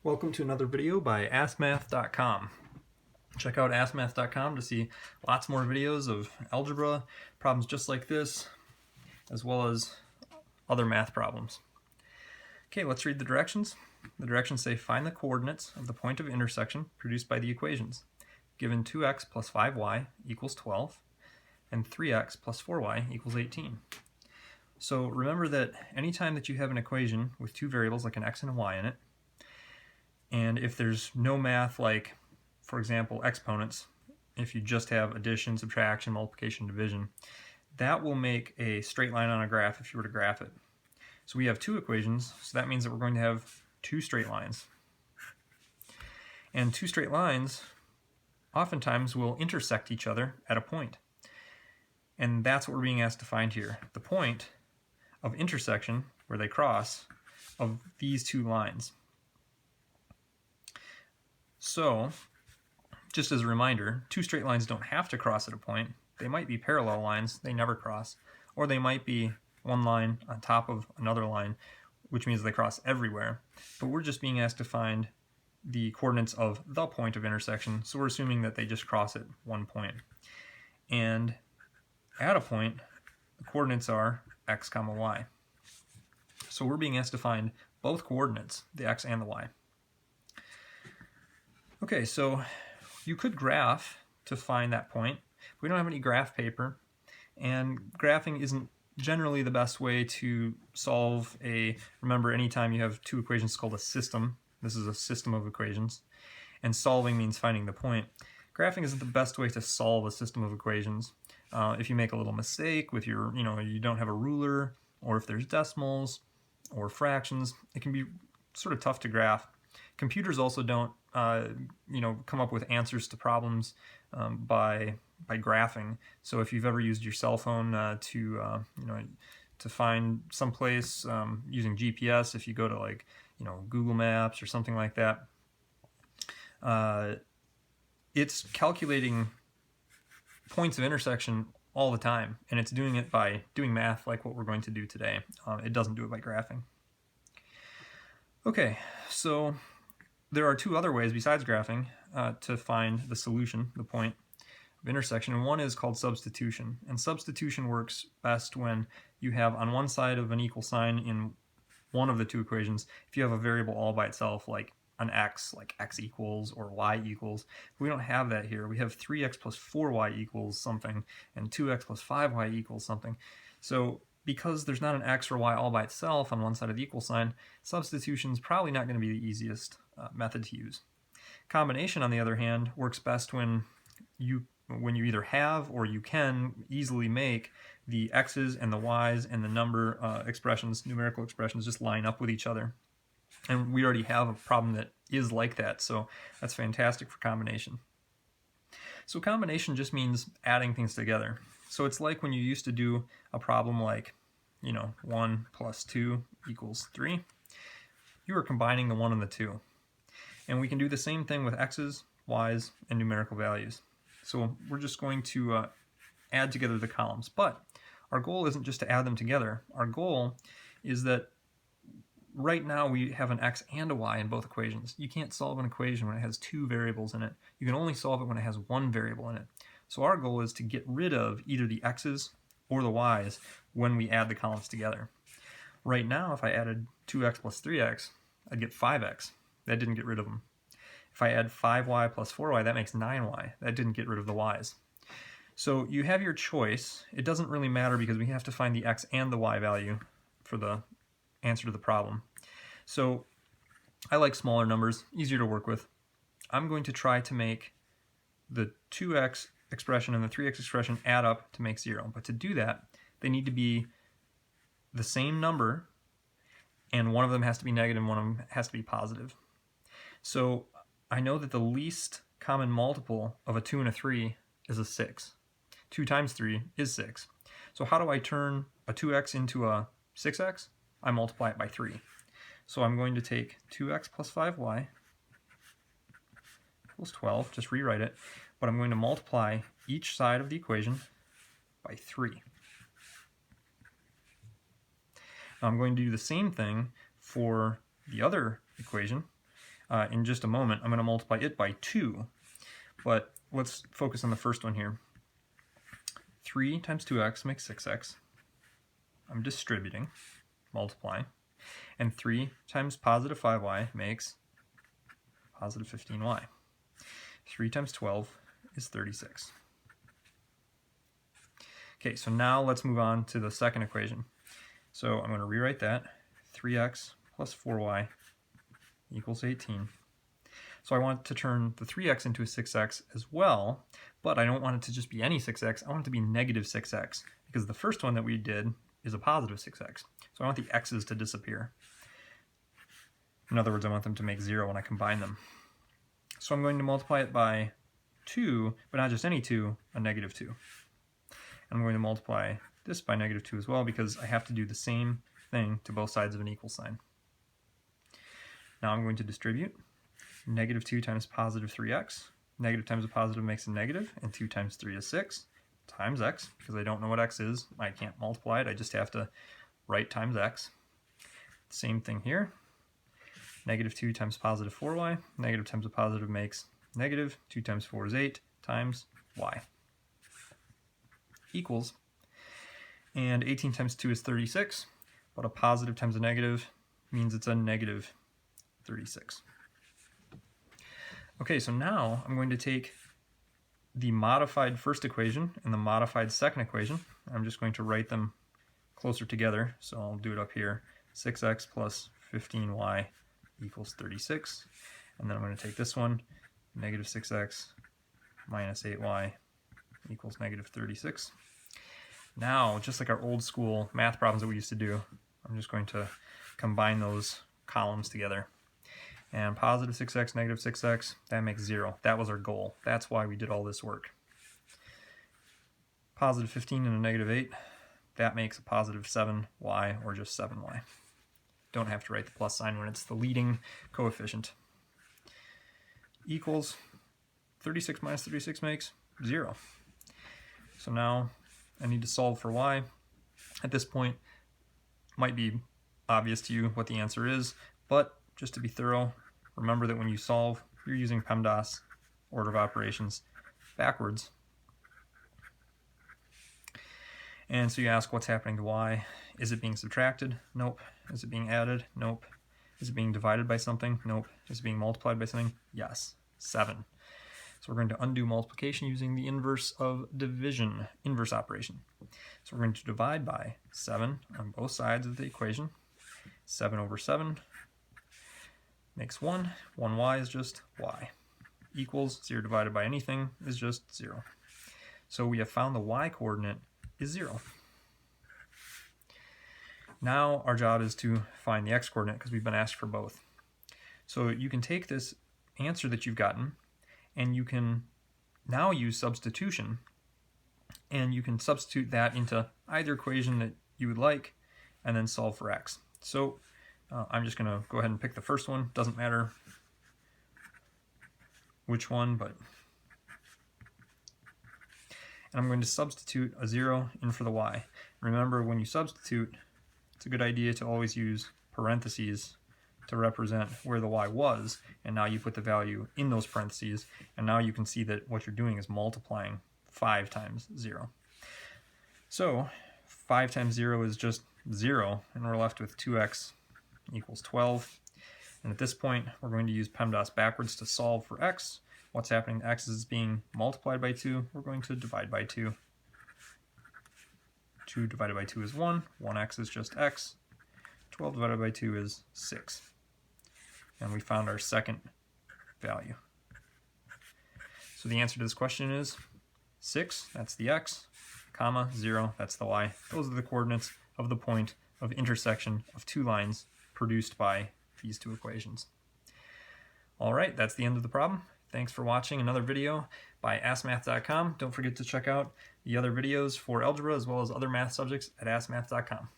Welcome to another video by AskMath.com. Check out AskMath.com to see lots more videos of algebra, problems just like this, as well as other math problems. Okay, let's read the directions. The directions say find the coordinates of the point of intersection produced by the equations. Given 2x plus 5y equals 12, and 3x plus 4y equals 18. So remember that anytime that you have an equation with two variables like an x and a y in it, and if there's no math like, for example, exponents, if you just have addition, subtraction, multiplication, division, that will make a straight line on a graph if you were to graph it. So we have two equations, so that means that we're going to have two straight lines. And two straight lines oftentimes will intersect each other at a point. And that's what we're being asked to find here. The point of intersection, where they cross, of these two lines. So, just as a reminder, two straight lines don't have to cross at a point. They might be parallel lines, they never cross. Or they might be one line on top of another line, which means they cross everywhere. But we're just being asked to find the coordinates of the point of intersection, so we're assuming that they just cross at one point. And at a point, the coordinates are x comma y. So we're being asked to find both coordinates, the x and the y. Okay, so you could graph to find that point. We don't have any graph paper, and graphing isn't generally the best way to solve remember, anytime you have two equations, it's called a system. This is a system of equations, and solving means finding the point. Graphing isn't the best way to solve a system of equations. If you make a little mistake with your, you don't have a ruler, or if there's decimals or fractions, it can be sort of tough to graph. Computers also don't, come up with answers to problems by graphing. So if you've ever used your cell phone to find someplace using GPS, if you go to Google Maps or something like that, it's calculating points of intersection all the time, and it's doing it by doing math like what we're going to do today. It doesn't do it by graphing. Okay, so there are two other ways besides graphing to find the solution, the point of intersection, and one is called substitution. And substitution works best when you have on one side of an equal sign in one of the two equations, if you have a variable all by itself, like an x, like x equals or y equals. We don't have that here. We have 3x plus 4y equals something, and 2x plus 5y equals something. So because there's not an x or y all by itself on one side of the equal sign, substitution is probably not going to be the easiest method to use. Combination, on the other hand, works best when you either have or you can easily make the x's and the y's and the number expressions, numerical expressions, just line up with each other. And we already have a problem that is like that, so that's fantastic for combination. So combination just means adding things together. So it's like when you used to do a problem like, 1 plus 2 equals 3. You are combining the 1 and the 2. And we can do the same thing with x's, y's, and numerical values. So we're just going to add together the columns. But our goal isn't just to add them together. Our goal is that right now we have an x and a y in both equations. You can't solve an equation when it has two variables in it. You can only solve it when it has one variable in it. So our goal is to get rid of either the x's or the y's when we add the columns together. Right now, if I added 2x plus 3x, I'd get 5x. That didn't get rid of them. If I add 5y plus 4y, that makes 9y. That didn't get rid of the y's. So you have your choice. It doesn't really matter because we have to find the x and the y value for the answer to the problem. So I like smaller numbers, easier to work with. I'm going to try to make the 2x expression and the 3x expression add up to make 0. But to do that, they need to be the same number, and one of them has to be negative and one of them has to be positive. So I know that the least common multiple of a 2 and a 3 is a 6. 2 times 3 is 6. So how do I turn a 2x into a 6x? I multiply it by 3. So I'm going to take 2x plus 5y equals 12, just rewrite it, but I'm going to multiply each side of the equation by 3. Now I'm going to do the same thing for the other equation. in just a moment, I'm going to multiply it by 2. But let's focus on the first one here. 3 times 2x makes 6x. I'm distributing, multiplying. And 3 times positive 5y makes positive 15y. 3 times 12 is 36. Okay, so now let's move on to the second equation. So I'm going to rewrite that. 3x plus 4y equals 18. So I want to turn the 3x into a 6x as well, but I don't want it to just be any 6x. I want it to be negative 6x, because the first one that we did is a positive 6x. So I want the x's to disappear. In other words, I want them to make 0 when I combine them. So I'm going to multiply it by 2, but not just any 2, a negative 2. And I'm going to multiply this by negative 2 as well, because I have to do the same thing to both sides of an equal sign. Now I'm going to distribute. Negative 2 times positive 3x. Negative times a positive makes a negative, and 2 times 3 is 6, times x, because I don't know what x is. I can't multiply it, I just have to write times x. Same thing here. Negative 2 times positive 4y. Negative times a positive makes negative. 2 times 4 is 8, times y. Equals. And 18 times 2 is 36, but a positive times a negative means it's a negative 36. Okay, so now I'm going to take the modified first equation and the modified second equation. I'm just going to write them closer together, so I'll do it up here. 6x plus 15y equals 36. And then I'm going to take this one, negative 6x minus 8y equals negative 36. Now, just like our old school math problems that we used to do, I'm just going to combine those columns together. And positive 6x, negative 6x, that makes 0. That was our goal. That's why we did all this work. Positive 15 and a negative 8, that makes a positive 7y, or just 7y. Don't have to write the plus sign when it's the leading coefficient. Equals 36 minus 36 makes 0. So now I need to solve for y. At this point, it might be obvious to you what the answer is, but just to be thorough, remember that when you solve, you're using PEMDAS, order of operations, backwards. And so you ask, what's happening to y? Is it being subtracted? Nope. Is it being added? Nope. Is it being divided by something? Nope. Is it being multiplied by something? Yes. 7. So we're going to undo multiplication using the inverse of division, inverse operation. So we're going to divide by 7 on both sides of the equation. 7 over 7 makes 1. 1y is just y. Equals 0 divided by anything is just 0. So we have found the y coordinate is 0. Now our job is to find the x coordinate, because we've been asked for both. So you can take this answer that you've gotten and you can now use substitution, and you can substitute that into either equation that you would like and then solve for x. So I'm just going to go ahead and pick the first one. Doesn't matter which one, but and I'm going to substitute a 0 in for the y. Remember, when you substitute, it's a good idea to always use parentheses to represent where the y was, and now you put the value in those parentheses, and now you can see that what you're doing is multiplying 5 times 0. So 5 times 0 is just 0, and we're left with 2x equals 12. And at this point, we're going to use PEMDAS backwards to solve for x. What's happening? X is being multiplied by 2. We're going to divide by 2. 2 divided by 2 is 1. 1x is just x. 12 divided by 2 is 6. And we found our second value. So the answer to this question is 6, that's the x, comma, 0, that's the y. Those are the coordinates of the point of intersection of two lines produced by these two equations. All right, that's the end of the problem. Thanks for watching another video by AskMath.com. Don't forget to check out the other videos for algebra as well as other math subjects at AskMath.com.